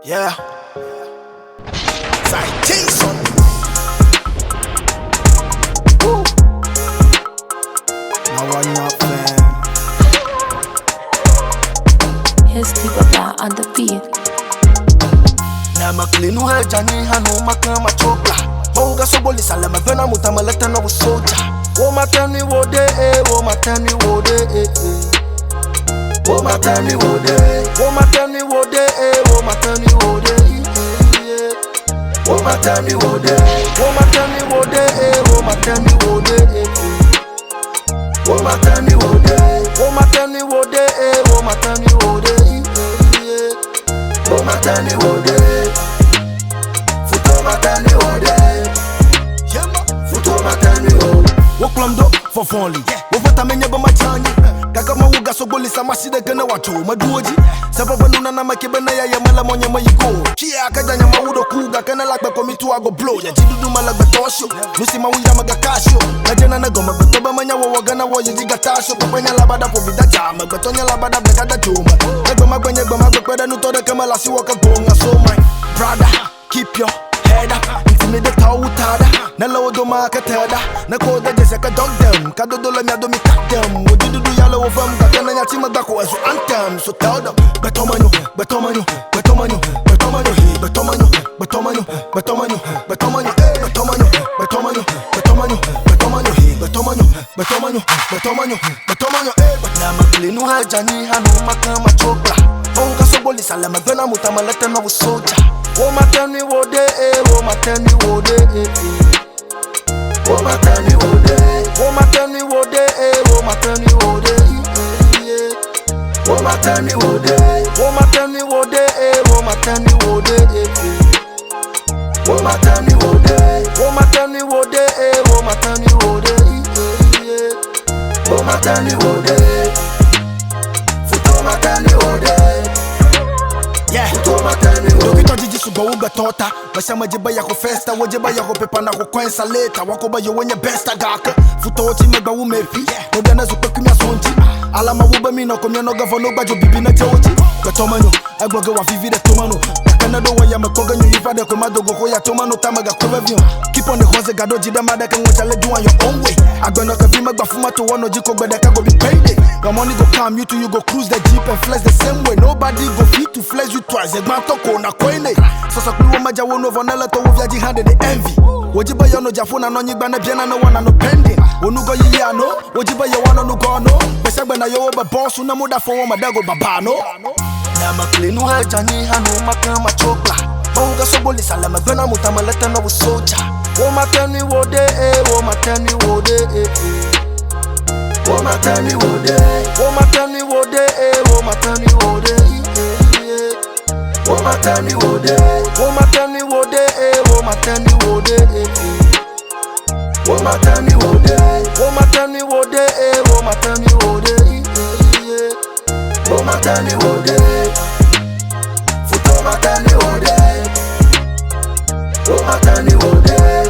Yeah. Citation. Now why not, fam? Here's T-Baba on the beat. Na maklinu hejani hanu makama chopla. Monga soboli salama vena mutamaleta na usoja. Wo matani wode wo matani wode wo matani wode wo matani wode wo matani wode wo matani wode wo matani wode wo matani wode wo matani wode wo matani wode wo matani wode wo matani wode futo matani wode futo matani wode wo klamdo for fonly wo vota menye ba machani kaka mawuga sogoli samashide gana wacho maduoji sababa nuna na makebena ya yamala monye mayiko kia akajanya mawudo kuga kana lakbe komitu ago blow ya jidudu malagbe tosho nusi mawuya magakasho na jena na goma betoba manya wo wagana wo yijiga tasho kopenya labada po bidacha magbetonya labada blekada juma ego magbenye goma gbeda nutode kemala si waka gonga so my brother keep your head up intimidate how utada na lowo do marketada na koda jese ka dog them kadodo la miado mi cut them wo didudu yalo wo fam ka kana nyati magako as anthem so tell them betomanyo betomanyo betomanyo betomanyo betomanyo betomanyo betomanyo betomanyo betomanyo betomanyo betomanyo betomanyo betomanyo betomanyo betomanyo betomanyo na maklinu hajani hanu makama chopla onga soboli salama vena mutamaleta na usoja wo matani wode wo matani wode wo matani wode wo matani wode wo matani wode wo matani wode wo matani wode wo matani wode wo matani wode wo matani wode wo matani wode wo matani wode futo matani wode yeah futo matani wode dokito jiji sugo uga tota basama jiba yako festa wajiba yako pepa na kukwensa leta wako ba yowenye besta gaka futo oti megba umefi nodana zupe kumya sonji alama wuba mina komya no gavono bajo bibi na teoji betomanyo agboge wa vivide tomano kanado wa ya makoga nyu ifade ko madogo ko ya tomano tamaga ko avion keep on the horse gado jida mada kan wacha le do on your own way agbona ka fi magba fuma to wono jiko gbede ka go be paid the money go come you to you go cruise the jeep and flex the same way nobody go fit to flex you twice egban to ko na koine so so kulu maja wono vanilla to wo via ji hand the envy wojiba yo no jafuna no nyigba na biena no wana no pending onugo yi ya no wojiba yo wana no go no pesagba na yo ba boss na muda for wo madago baba no na maklinu hajani hanu makama chopla onga soboli salama vena mutamaleta na usoja wo matani wode wo matani wode wo matani wode wo matani wode wo matani wode wo matani wode wo matani wode wo matani wode wo matani wode wo matani wode wo matani wode wo matani wode futo matani wode wo matani wode